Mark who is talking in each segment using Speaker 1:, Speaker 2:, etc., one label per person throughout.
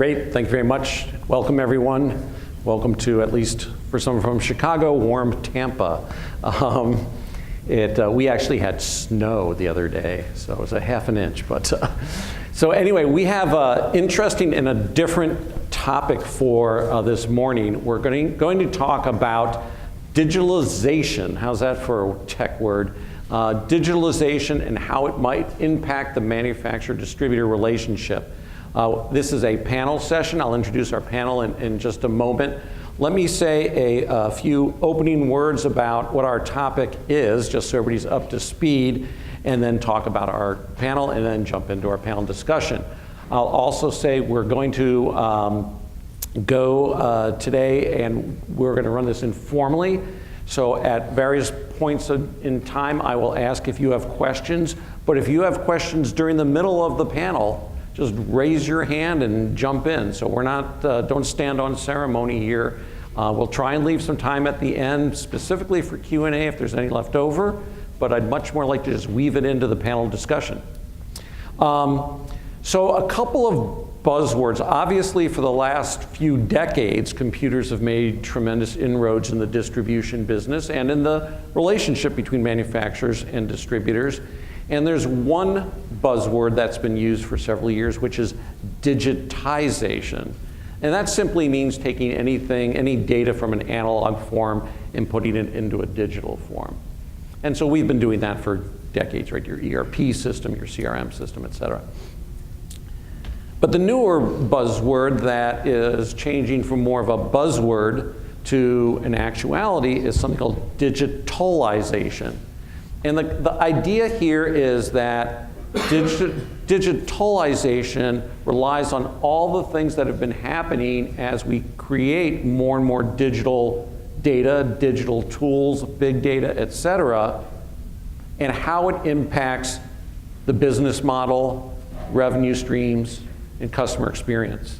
Speaker 1: Great, thank you very much. Welcome everyone. Welcome to, at least for someone from Chicago, warm Tampa. We actually had snow the other day, so it was a half an inch. But so anyway, we have an interesting and a different topic for this morning. We're going to talk about digitalization. How's that for a tech word? Digitalization and how it might impact the manufacturer-distributor relationship. This is a panel session. I'll introduce our panel in just a moment. Let me say a few opening words about what our topic is, just so everybody's up to speed, and then talk about our panel, and then jump into our panel discussion. I'll also say we're going to go today, and we're going to run this informally. So at various points in time, I will ask if you have questions. But if you have questions during the middle of the panel, just raise your hand and jump in. So we're not, don't stand on ceremony here. We'll try and leave some time at the end, specifically for Q&A if there's any left over, but I'd much more like to just weave it into the panel discussion. So a couple of buzzwords. Obviously, for the last few decades, computers have made tremendous inroads in the distribution business and in the relationship between manufacturers and distributors. And there's one buzzword that's been used for several years, which is digitization. And that simply means taking anything, any data from an analog form and putting it into a digital form. And so we've been doing that for decades, right? Your ERP system, your CRM system, et cetera. But the newer buzzword that is changing from more of a buzzword to an actuality is something called digitalization. And the idea here is that digitalization relies on all the things that have been happening as we create more and more digital data, digital tools, big data, et cetera, and how it impacts the business model, revenue streams, and customer experience.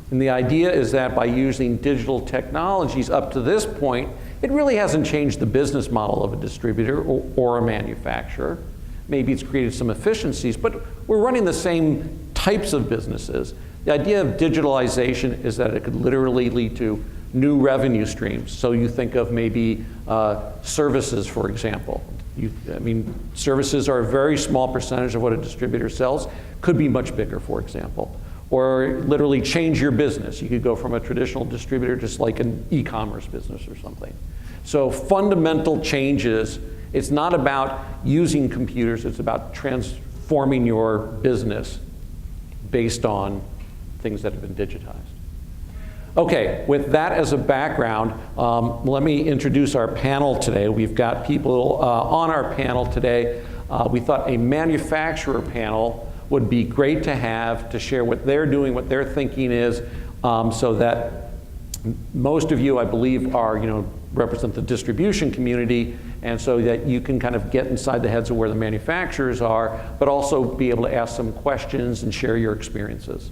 Speaker 1: And the idea is that by using digital technologies up to this point, it really hasn't changed the business model of a distributor or a manufacturer. Maybe it's created some efficiencies, but we're running the same types of businesses. The idea of digitalization is that it could literally lead to new revenue streams. So you think of maybe services, for example. Services are a very small percentage of what a distributor sells, could be much bigger, for example. Or literally change your business. You could go from a traditional distributor just like an e-commerce business or something. So fundamental changes, it's not about using computers, it's about transforming your business based on things that have been digitized. Okay, with that as a background, let me introduce our panel today. We've got people on our panel today. We thought a manufacturer panel would be great to have to share what they're doing, what their thinking is, so that most of you, I believe, represent the distribution community, and so that you can kind of get inside the heads of where the manufacturers are, but also be able to ask some questions and share your experiences.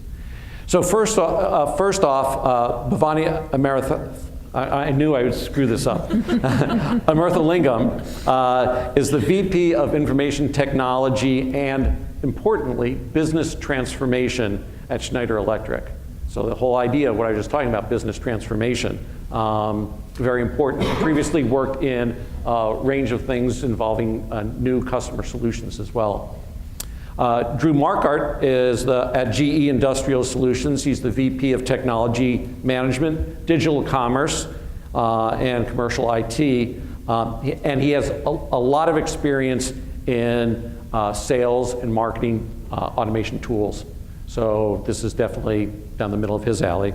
Speaker 1: So first off, Bhavani Amirthalingam, I knew I would screw this up. Amirthalingam is the VP of Information Technology and, importantly, business transformation at Schneider Electric. So the whole idea of what I was just talking about, business transformation, very important. Previously worked in a range of things involving new customer solutions as well. Drew Marquardt is at GE Industrial Solutions. He's the VP of Technology Management, Digital Commerce, and Commercial IT. And he has a lot of experience in sales and marketing automation tools. So this is definitely down the middle of his alley.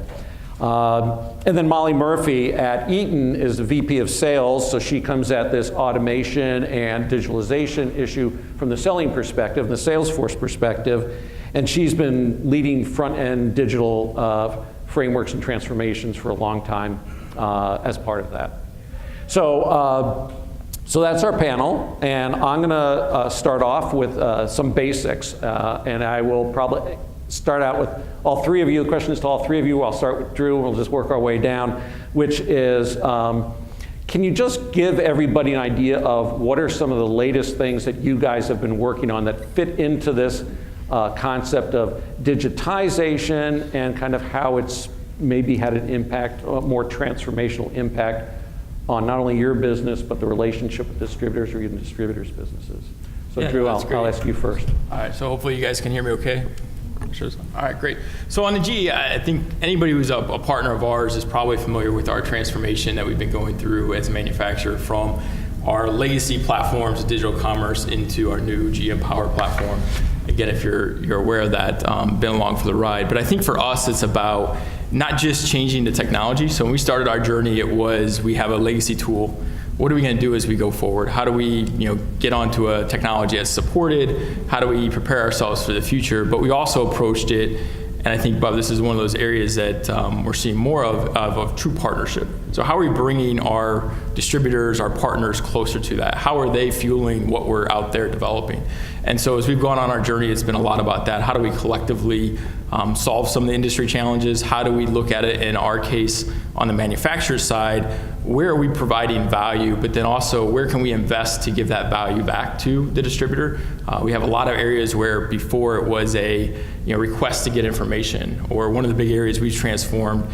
Speaker 1: And then Molly Murphy at Eaton is the VP of Sales, so she comes at this automation and digitalization issue from the selling perspective, the Salesforce perspective, and she's been leading front-end digital frameworks and transformations for a long time as part of that. So that's our panel, and I'm gonna start off with some basics, and I will probably start out with all three of you. The question is to all three of you. I'll start with Drew, and we'll just work our way down, which is, can you just give everybody an idea of what are some of the latest things that you guys have been working on that fit into this concept of digitization and kind of how it's maybe had an impact, a more transformational impact on not only your business, but the relationship with distributors or even distributors' businesses. So
Speaker 2: yeah,
Speaker 1: Drew, I'll ask you first.
Speaker 2: All right, so hopefully you guys can hear me okay. Sure. All right, great. So on the GE, I think anybody who's a partner of ours is probably familiar with our transformation that we've been going through as a manufacturer from our legacy platforms of digital commerce into our new GE Empower platform. Again, if you're aware of that, been along for the ride. But I think for us, it's about not just changing the technology. So when we started our journey, it was we have a legacy tool. What are we going to do as we go forward? How do we, get onto a technology that's supported? How do we prepare ourselves for the future? But we also approached it, and I think, Bob, this is one of those areas that we're seeing more of true partnership. So how are we bringing our distributors, our partners closer to that? How are they fueling what we're out there developing? And so as we've gone on our journey, it's been a lot about that. How do we collectively solve some of the industry challenges? How do we look at it in our case on the manufacturer side? Where are we providing value, but then also where can we invest to give that value back to the distributor? We have a lot of areas where before it was a request to get information, or one of the big areas we've transformed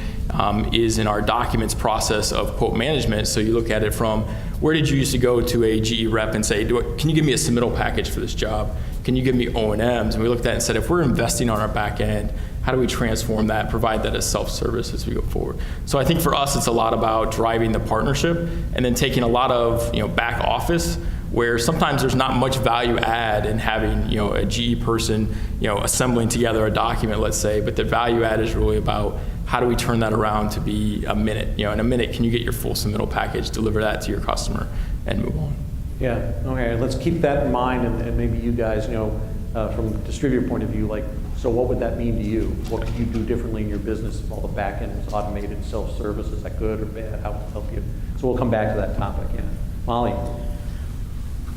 Speaker 2: is in our documents process of quote management. So you look at it from where did you used to go to a GE rep and say, can you give me a submittal package for this job? Can you give me O&Ms? And we looked at it and said, if we're investing on our back end, how do we transform that, provide that as self-service as we go forward? So I think for us, it's a lot about driving the partnership and then taking a lot of back office where sometimes there's not much value add in having a GE person assembling together a document, let's say, but the value add is really about how do we turn that around to be a minute? In a minute, can you get your full submittal package, deliver that to your customer, and move on?
Speaker 1: Yeah, okay, let's keep that in mind, and maybe you guys, from a distributor point of view, so what would that mean to you? What could you do differently in your business if all the back end is automated, self-service? Is that good or bad? How will it help you? So we'll come back to that topic, yeah. Molly?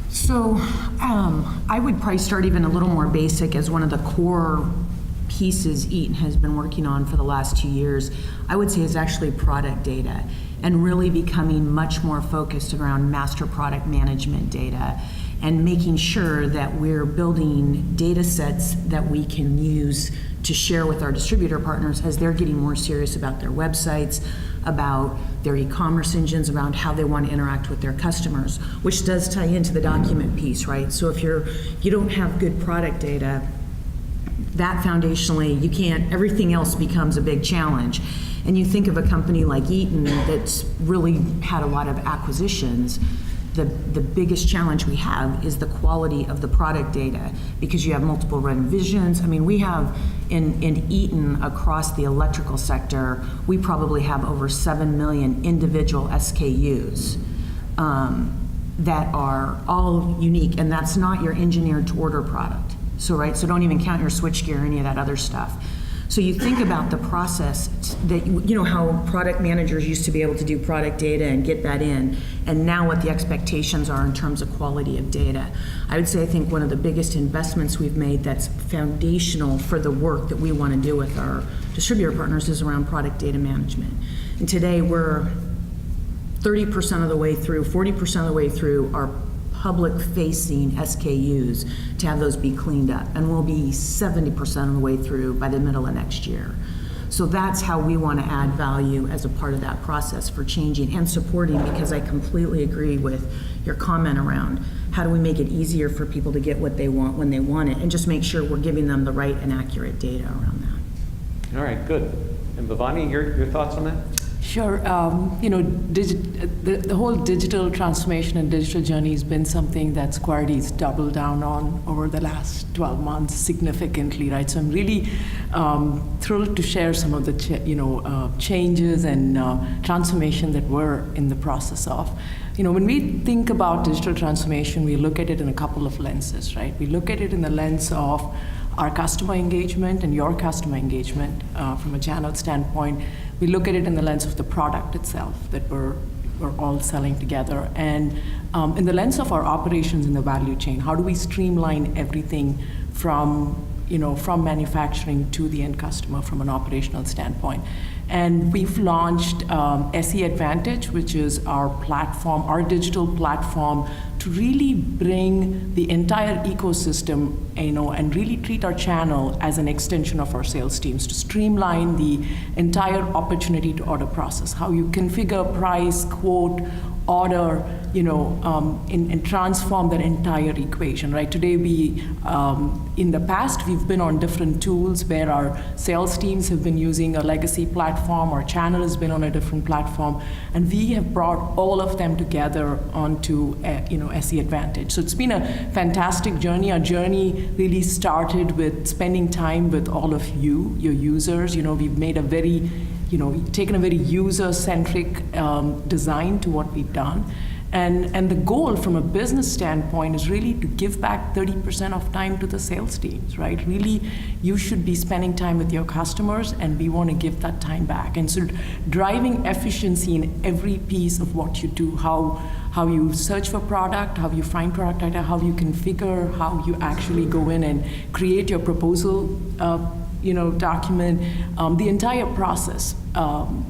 Speaker 3: So I would probably start even a little more basic as one of the core pieces Eaton has been working on for the last 2 years, I would say is actually product data, and really becoming much more focused around master product management data and making sure that we're building data sets that we can use to share with our distributor partners as they're getting more serious about their websites, about their e-commerce engines, around how they want to interact with their customers, which does tie into the document piece, right? So if you don't have good product data, that foundationally, you can't, everything else becomes a big challenge. And you think of a company like Eaton that's really had a lot of acquisitions, the biggest challenge we have is the quality of the product data, because you have multiple revisions. I mean, we have in Eaton across the electrical sector, we probably have over 7 million individual SKUs that are all unique, and that's not your engineered to order product. So don't even count your switchgear or any of that other stuff. So you think about the process that, how product managers used to be able to do product data and get that in, and now what the expectations are in terms of quality of data. I would say I think one of the biggest investments we've made that's foundational for the work that we want to do with our distributor partners is around product data management. And today we're 30% of the way through, 40% of the way through our public-facing SKUs to have those be cleaned up, and we'll be 70% of the way through by the middle of next year. So that's how we want to add value as a part of that process for changing and supporting, because I completely agree with your comment around how do we make it easier for people to get what they want when they want it, and just make sure we're giving them the right and accurate data around that.
Speaker 1: All right, good. And Bhavani, your thoughts on that?
Speaker 4: Sure. The whole digital transformation and digital journey has been something that Squarity's doubled down on over the last 12 months significantly, right? So I'm really thrilled to share some of the changes and transformation that we're in the process of. When we think about digital transformation, we look at it in a couple of lenses, right? We look at it in the lens of our customer engagement and your customer engagement from a channel standpoint. We look at it in the lens of the product itself that we're all selling together, and in the lens of our operations in the value chain. How do we streamline everything from manufacturing to the end customer from an operational standpoint? And we've launched SE Advantage, which is our platform, our digital platform to to really bring the entire ecosystem, and really treat our channel as an extension of our sales teams, to streamline the entire opportunity to order process, how you configure, price, quote, order, and transform that entire equation, right? Today, in the past, we've been on different tools where our sales teams have been using a legacy platform, our channel has been on a different platform, and we have brought all of them together onto, SE Advantage. So it's been a fantastic journey. Our journey really started with spending time with all of you, your users. We've made a very taken a very user-centric design to what we've done. And the goal from a business standpoint is really to give back 30% of time to the sales teams, right? Really, you should be spending time with your customers, and we want to give that time back. And so driving efficiency in every piece of what you do, how you search for product, how you find product data, how you configure, how you actually go in and create your proposal document, the entire process.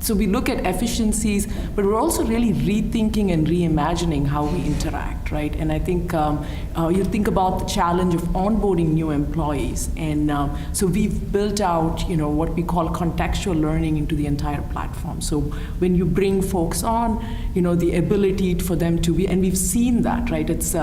Speaker 4: So we look at efficiencies, but we're also really rethinking and reimagining how we interact, right? And I think you think about the challenge of onboarding new employees. And so we've built out, what we call contextual learning into the entire platform. So when you bring folks on, the ability for them to be, and we've seen that, right? It's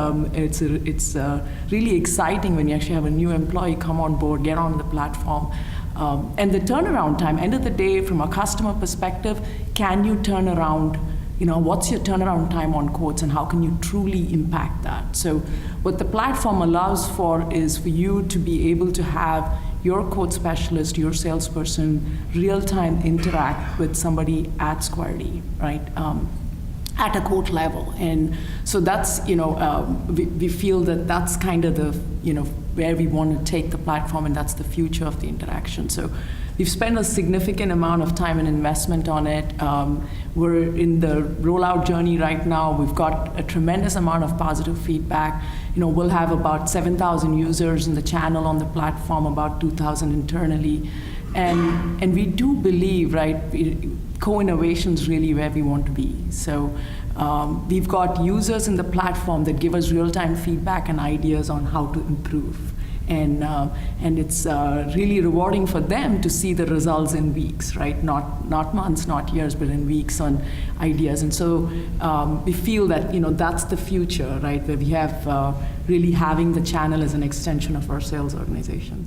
Speaker 4: really exciting when you actually have a new employee come on board, get on the platform. And the turnaround time, end of the day, from a customer perspective, can you turn around, what's your turnaround time on quotes, and how can you truly impact that? So what the platform allows for is for you to be able to have your quote specialist, your salesperson, real-time interact with somebody at Squarity, right? At a quote level. And so that's, we feel that that's kind of the, where we want to take the platform, and that's the future of the interaction. So we've spent a significant amount of time and investment on it. We're in the rollout journey right now. We've got a tremendous amount of positive feedback. We'll have about 7,000 users in the channel on the platform, about 2,000 internally. And we do believe, right, co-innovation is really where we want to be. So we've got users in the platform that give us real-time feedback and ideas on how to improve. And it's really rewarding for them to see the results in weeks, right? Not months, not years, but in weeks on ideas. And so we feel that, that's the future, right? Where we have really having the channel as an extension of our sales organization.